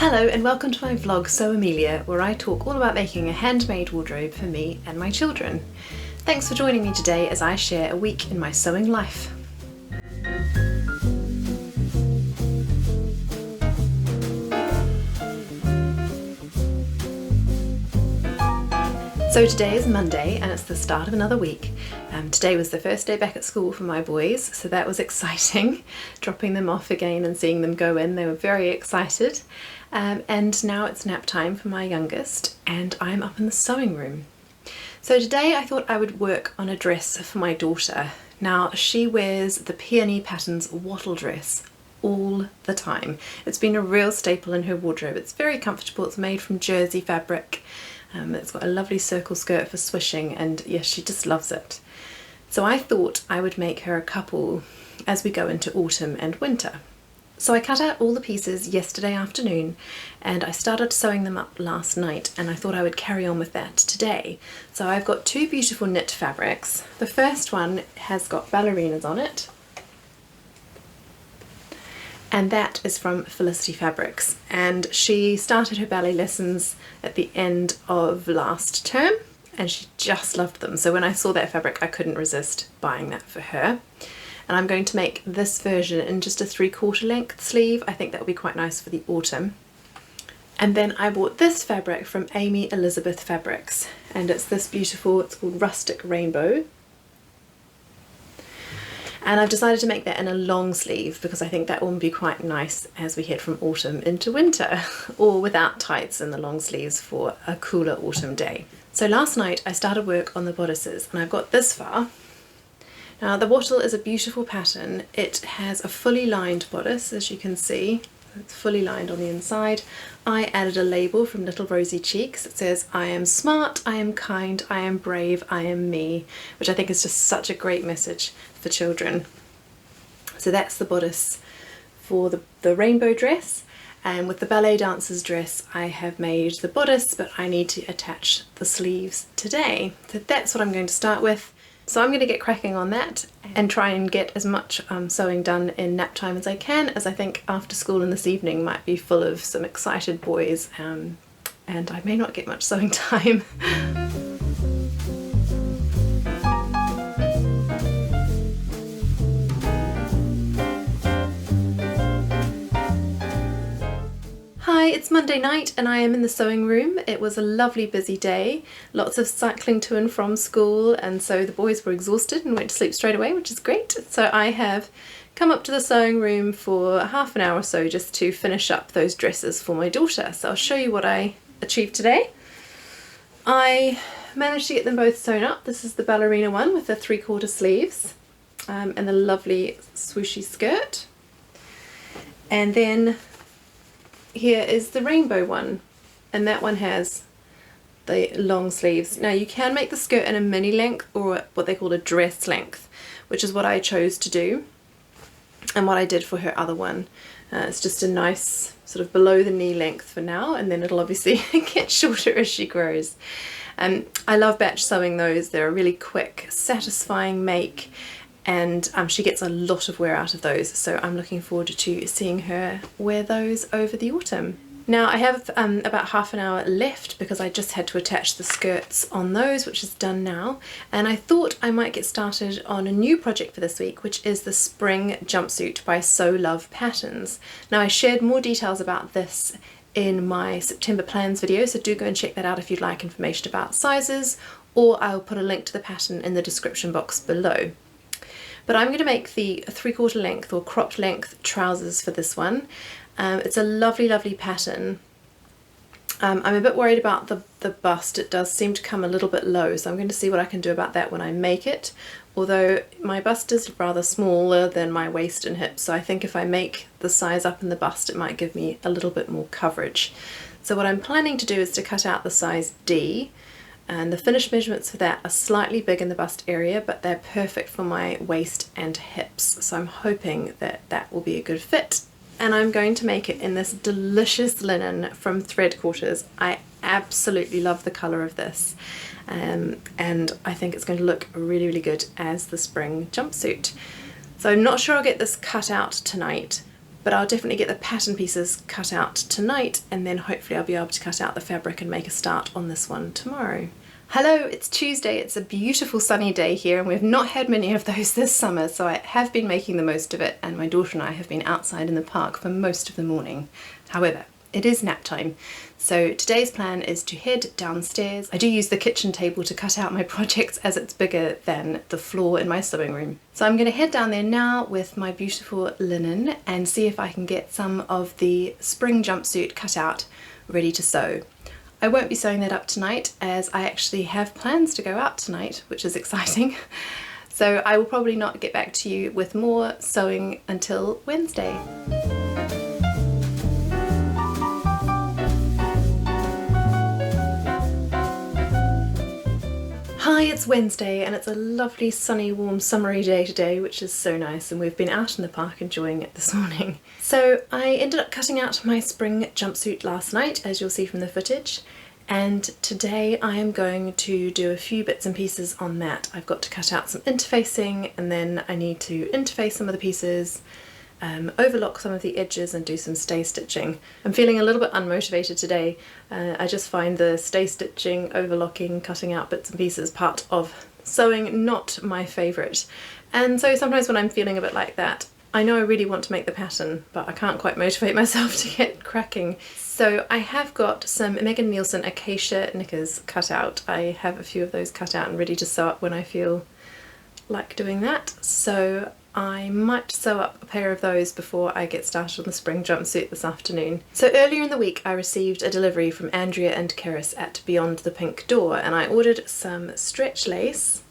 Hello and welcome to my vlog So Amelia, where I talk all about making a handmade wardrobe for me and my children. Thanks for joining me today as I share a week in my sewing life. So today is Monday and it's the start of another week. Today was the first day back at school for my boys, so that was exciting. Dropping them off again and seeing them go in, they were very excited. And now it's nap time for my youngest and I'm up in the sewing room. So today I thought I would work on a dress for my daughter. Now she wears the Peony Patterns wattle dress all the time. It's been a real staple in her wardrobe. It's very comfortable, it's made from jersey fabric. It's got a lovely circle skirt for swishing and yes, she just loves it. So I thought I would make her a couple as we go into autumn and winter. So I cut out all the pieces yesterday afternoon and I started sewing them up last night, and I thought I would carry on with that today. So I've got two beautiful knit fabrics. The first one has got ballerinas on it, and that is from Felicity Fabrics, and she started her ballet lessons at the end of last term and she just loved them. So when I saw that fabric I couldn't resist buying that for her. And I'm going to make this version in just a 3/4 length sleeve. I think that will be quite nice for the autumn. And then I bought this fabric from Amy Elizabeth Fabrics, and it's this beautiful, it's called Rustic Rainbow. And I've decided to make that in a long sleeve because I think that will be quite nice as we head from autumn into winter, or without tights in the long sleeves for a cooler autumn day. So last night I started work on the bodices and I've got this far. Now the wattle is a beautiful pattern. It has a fully lined bodice, as you can see. It's fully lined on the inside. I added a label from Little Rosy Cheeks. It says, "I am smart, I am kind, I am brave, I am me," which I think is just such a great message for children. So that's the bodice for the rainbow dress. And with the ballet dancer's dress I have made the bodice, but I need to attach the sleeves today. So that's what I'm going to start with. So I'm going to get cracking on that and try and get as much sewing done in nap time as I can, as I think after school in this evening might be full of some excited boys and I may not get much sewing time. Hi, it's Monday night and I am in the sewing room. It was a lovely busy day, lots of cycling to and from school, and so the boys were exhausted and went to sleep straight away, which is great. So I have come up to the sewing room for half an hour or so just to finish up those dresses for my daughter. So I'll show you what I achieved today. I managed to get them both sewn up. This is the ballerina one with the 3/4 sleeves and the lovely swooshy skirt. And then here is the rainbow one, and that one has the long sleeves. Now you can make the skirt in a mini length or what they call a dress length, which is what I chose to do and what I did for her other one. It's just a nice sort of below the knee length for now, and then it'll obviously get shorter as she grows. I love batch sewing those. They're a really quick, satisfying make, and she gets a lot of wear out of those, so I'm looking forward to seeing her wear those over the autumn. Now I have about half an hour left because I just had to attach the skirts on those, which is done now, and I thought I might get started on a new project for this week, which is the spring jumpsuit by So Love Patterns. Now I shared more details about this in my September plans video, so do go and check that out if you'd like information about sizes, or I'll put a link to the pattern in the description box below. But I'm going to make the 3/4 length or cropped length trousers for this one. It's a lovely, lovely pattern. I'm a bit worried about the bust. It does seem to come a little bit low, so I'm going to see what I can do about that when I make it. Although my bust is rather smaller than my waist and hips, so I think if I make the size up in the bust it might give me a little bit more coverage. So what I'm planning to do is to cut out the size D. And the finished measurements for that are slightly big in the bust area, but they're perfect for my waist and hips. So I'm hoping that that will be a good fit. And I'm going to make it in this delicious linen from Thread Quarters. I absolutely love the colour of this. And I think it's going to look really, really good as the spring jumpsuit. So I'm not sure I'll get this cut out tonight, but I'll definitely get the pattern pieces cut out tonight, and then hopefully I'll be able to cut out the fabric and make a start on this one tomorrow. Hello, it's Tuesday. It's a beautiful sunny day here, and we've not had many of those this summer, so I have been making the most of it, and my daughter and I have been outside in the park for most of the morning. However, it is nap time, so today's plan is to head downstairs. I do use the kitchen table to cut out my projects as it's bigger than the floor in my sewing room. So I'm going to head down there now with my beautiful linen and see if I can get some of the spring jumpsuit cut out ready to sew. I won't be sewing that up tonight as I actually have plans to go out tonight, which is exciting. So I will probably not get back to you with more sewing until Wednesday. Hi, it's Wednesday and it's a lovely sunny warm summery day today, which is so nice, and we've been out in the park enjoying it this morning. So I ended up cutting out my spring jumpsuit last night, as you'll see from the footage, and today I am going to do a few bits and pieces on that. I've got to cut out some interfacing, and then I need to interface some of the pieces, overlock some of the edges and do some stay stitching. I'm feeling a little bit unmotivated today. I just find the stay stitching, overlocking, cutting out bits and pieces part of sewing not my favourite. And so sometimes when I'm feeling a bit like that, I know I really want to make the pattern, but I can't quite motivate myself to get cracking. So I have got some Megan Nielsen Acacia knickers cut out. I have a few of those cut out and ready to sew up when I feel like doing that. So I might sew up a pair of those before I get started on the spring jumpsuit this afternoon. So earlier in the week I received a delivery from Andrea and Keris at Beyond the Pink Door, and I ordered some stretch lace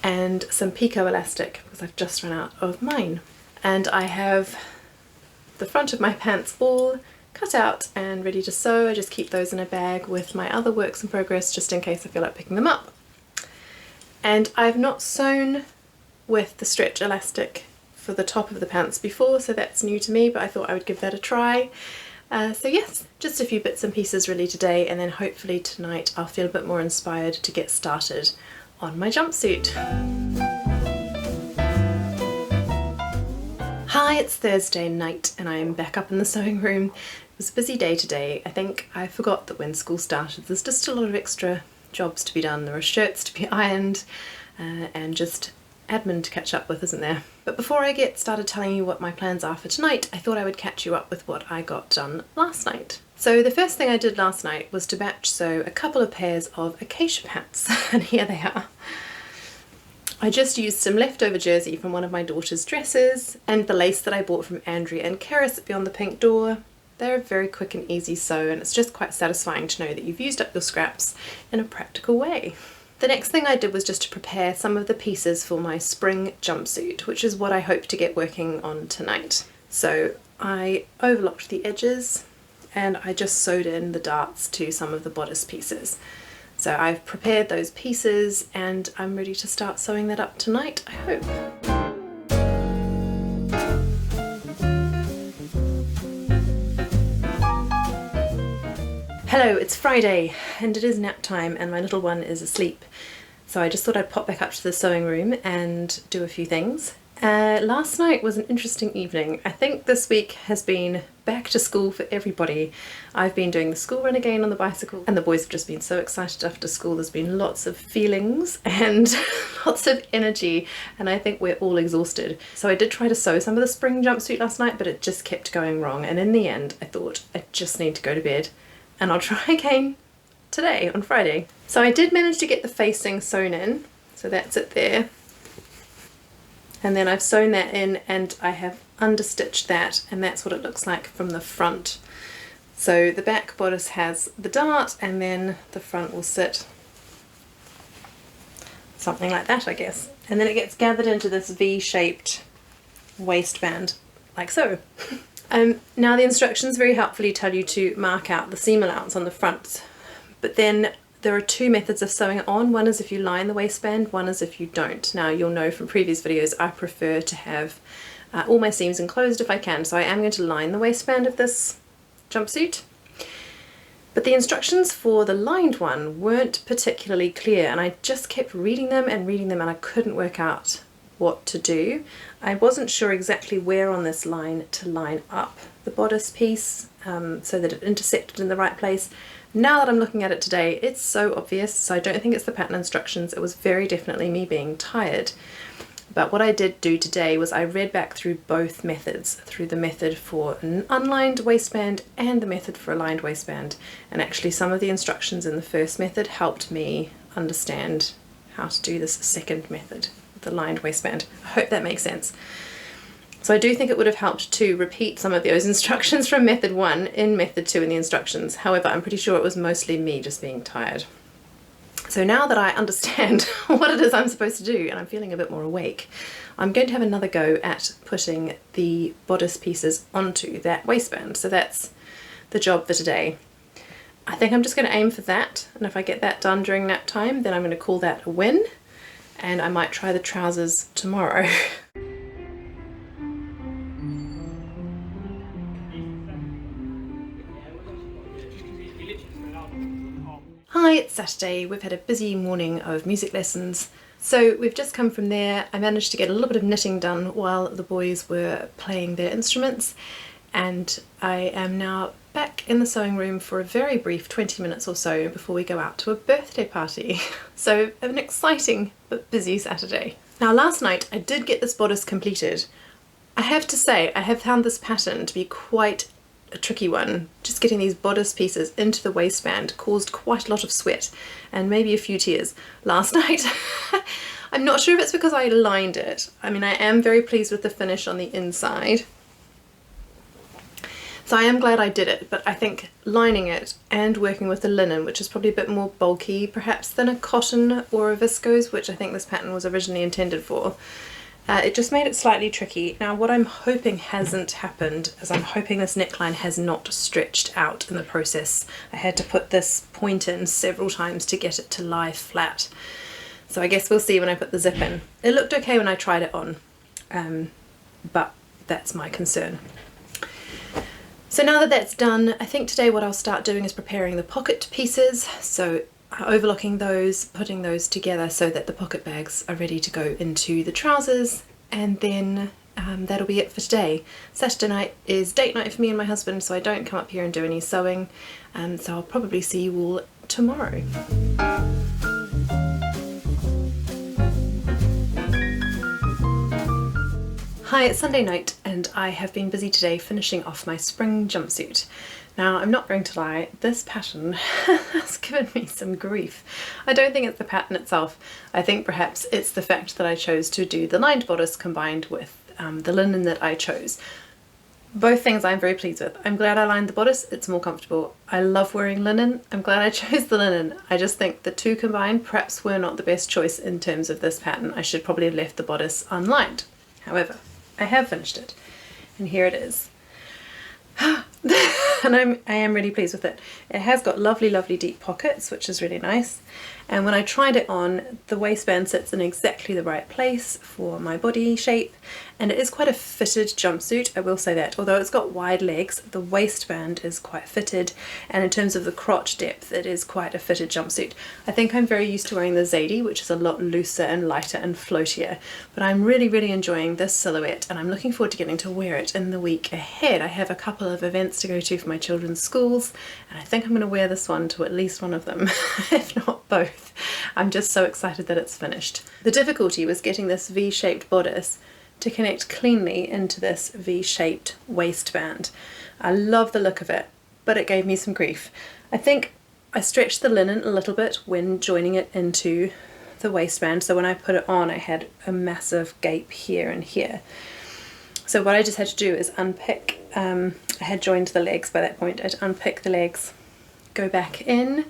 and some picot elastic because I've just run out of mine. And I have the front of my pants all cut out and ready to sew. I just keep those in a bag with my other works in progress just in case I feel like picking them up. And I've not sewn with the stretch elastic for the top of the pants before, so that's new to me, but I thought I would give that a try. So yes, just a few bits and pieces really today, and then hopefully tonight I'll feel a bit more inspired to get started on my jumpsuit. Hi, it's Thursday night and I am back up in the sewing room. It was a busy day today. I think I forgot that when school started there's just a lot of extra jobs to be done. There are shirts to be ironed and just admin to catch up with, isn't there? But before I get started telling you what my plans are for tonight, I thought I would catch you up with what I got done last night. So the first thing I did last night was to batch sew a couple of pairs of acacia pants, and here they are. I just used some leftover jersey from one of my daughter's dresses and the lace that I bought from Andrea and Keris at Beyond the Pink Door. They're a very quick and easy sew, and it's just quite satisfying to know that you've used up your scraps in a practical way. The next thing I did was just to prepare some of the pieces for my spring jumpsuit, which is what I hope to get working on tonight. So I overlocked the edges and I just sewed in the darts to some of the bodice pieces. So I've prepared those pieces and I'm ready to start sewing that up tonight, I hope. Hello, it's Friday and it is nap time and my little one is asleep. So I just thought I'd pop back up to the sewing room and do a few things. Last night was an interesting evening. I think this week has been back to school for everybody. I've been doing the school run again on the bicycle and the boys have just been so excited after school. There's been lots of feelings and lots of energy, and I think we're all exhausted. So I did try to sew some of the spring jumpsuit last night, but it just kept going wrong, and in the end I thought I just need to go to bed and I'll try again today on Friday. So I did manage to get the facing sewn in, so that's it there. And then I've sewn that in and I have understitched that, and that's what it looks like from the front. So the back bodice has the dart and then the front will sit something like that, I guess. And then it gets gathered into this V-shaped waistband, like so. Now the instructions very helpfully tell you to mark out the seam allowance on the front, but then there are two methods of sewing it on. One is if you line the waistband, one is if you don't. Now you'll know from previous videos I prefer to have all my seams enclosed if I can, so I am going to line the waistband of this jumpsuit. But the instructions for the lined one weren't particularly clear, and I just kept reading them and I couldn't work out what to do. I wasn't sure exactly where on this line to line up the bodice piece so that it intersected in the right place. Now that I'm looking at it today, it's so obvious, so I don't think it's the pattern instructions. It was very definitely me being tired. But what I did do today was I read back through both methods, through the method for an unlined waistband and the method for a lined waistband. And actually some of the instructions in the first method helped me understand how to do this second method, the lined waistband. I hope that makes sense. So I do think it would have helped to repeat some of those instructions from method 1 in method 2 in the instructions. However, I'm pretty sure it was mostly me just being tired. So now that I understand what it is I'm supposed to do and I'm feeling a bit more awake, I'm going to have another go at putting the bodice pieces onto that waistband. So that's the job for today. I think I'm just going to aim for that, and if I get that done during nap time, then I'm going to call that a win, and I might try the trousers tomorrow. Hi, it's Saturday. We've had a busy morning of music lessons. So we've just come from there. I managed to get a little bit of knitting done while the boys were playing their instruments, and I am now back in the sewing room for a very brief 20 minutes or so before we go out to a birthday party. So an exciting but busy Saturday. Now last night I did get this bodice completed. I have to say I have found this pattern to be quite a tricky one. Just getting these bodice pieces into the waistband caused quite a lot of sweat and maybe a few tears last night. I'm not sure if it's because I lined it. I mean, I am very pleased with the finish on the inside, so I am glad I did it, but I think lining it and working with the linen, which is probably a bit more bulky perhaps than a cotton or a viscose, which I think this pattern was originally intended for, it just made it slightly tricky. Now what I'm hoping hasn't happened is I'm hoping this neckline has not stretched out in the process. I had to put this point in several times to get it to lie flat. So I guess we'll see when I put the zip in. It looked okay when I tried it on, but that's my concern. So now that that's done, I think today what I'll start doing is preparing the pocket pieces. So overlocking those, putting those together so that the pocket bags are ready to go into the trousers, and then that'll be it for today. Saturday night is date night for me and my husband, so I don't come up here and do any sewing, so I'll probably see you all tomorrow. Hi, it's Sunday night and I have been busy today finishing off my spring jumpsuit. Now, I'm not going to lie, this pattern has given me some grief. I don't think it's the pattern itself. I think perhaps it's the fact that I chose to do the lined bodice combined with the linen that I chose. Both things I'm very pleased with. I'm glad I lined the bodice, it's more comfortable. I love wearing linen, I'm glad I chose the linen. I just think the two combined perhaps were not the best choice in terms of this pattern. I should probably have left the bodice unlined. However, I have finished it, and here it is. And I am really pleased with it. It has got lovely, lovely deep pockets, which is really nice. And when I tried it on, the waistband sits in exactly the right place for my body shape. And it is quite a fitted jumpsuit, I will say that. Although it's got wide legs, the waistband is quite fitted. And in terms of the crotch depth, it is quite a fitted jumpsuit. I think I'm very used to wearing the Zadie, which is a lot looser and lighter and floatier. But I'm really, really enjoying this silhouette, and I'm looking forward to getting to wear it in the week ahead. I have a couple of events to go to for my children's schools, and I think I'm going to wear this one to at least one of them, if not both. I'm just so excited that it's finished. The difficulty was getting this V-shaped bodice to connect cleanly into this V-shaped waistband. I love the look of it, but it gave me some grief. I think I stretched the linen a little bit when joining it into the waistband, so when I put it on I had a massive gape here and here. So what I just had to do is unpick, I had joined the legs by that point, I'd unpick the legs, go back in,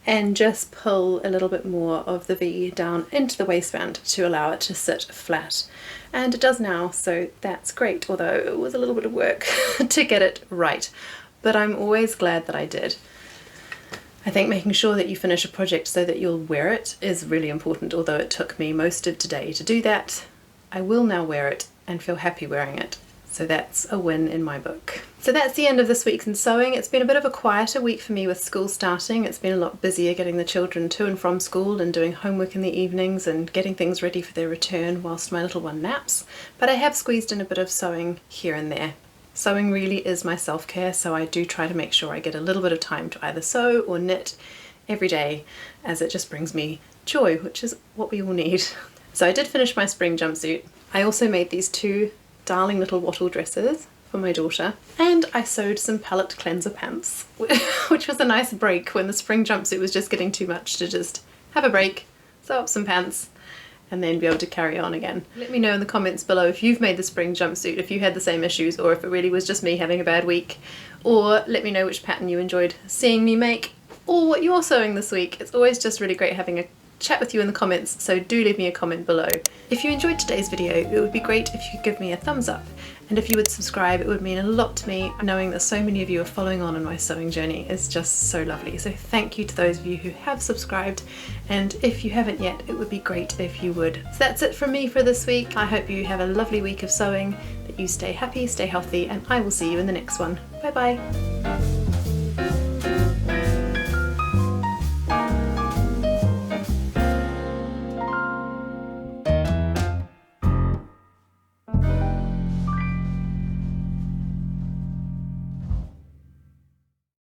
and just pull a little bit more of the V down into the waistband to allow it to sit flat. And it does now, so that's great, although it was a little bit of work to get it right. But I'm always glad that I did. I think making sure that you finish a project so that you'll wear it is really important, although it took me most of today to do that. I will now wear it and feel happy wearing it. So that's a win in my book. So that's the end of this week's in sewing. It's been a bit of a quieter week for me with school starting. It's been a lot busier getting the children to and from school and doing homework in the evenings and getting things ready for their return whilst my little one naps. But I have squeezed in a bit of sewing here and there. Sewing really is my self-care, so I do try to make sure I get a little bit of time to either sew or knit every day, as it just brings me joy, which is what we all need. So I did finish my spring jumpsuit. I also made these two darling little wattle dresses for my daughter, and I sewed some palette cleanser pants, which was a nice break when the spring jumpsuit was just getting too much to just have a break, sew up some pants, and then be able to carry on again. Let me know in the comments below if you've made the spring jumpsuit, if you had the same issues, or if it really was just me having a bad week, or let me know which pattern you enjoyed seeing me make, or what you're sewing this week. It's always just really great having a chat with you in the comments, so do leave me a comment below. If you enjoyed today's video, it would be great if you could give me a thumbs up, and if you would subscribe, it would mean a lot to me. Knowing that so many of you are following on in my sewing journey is just so lovely. So thank you to those of you who have subscribed, and if you haven't yet, it would be great if you would. So that's it from me for this week. I hope you have a lovely week of sewing, that you stay happy, stay healthy, and I will see you in the next one. Bye bye.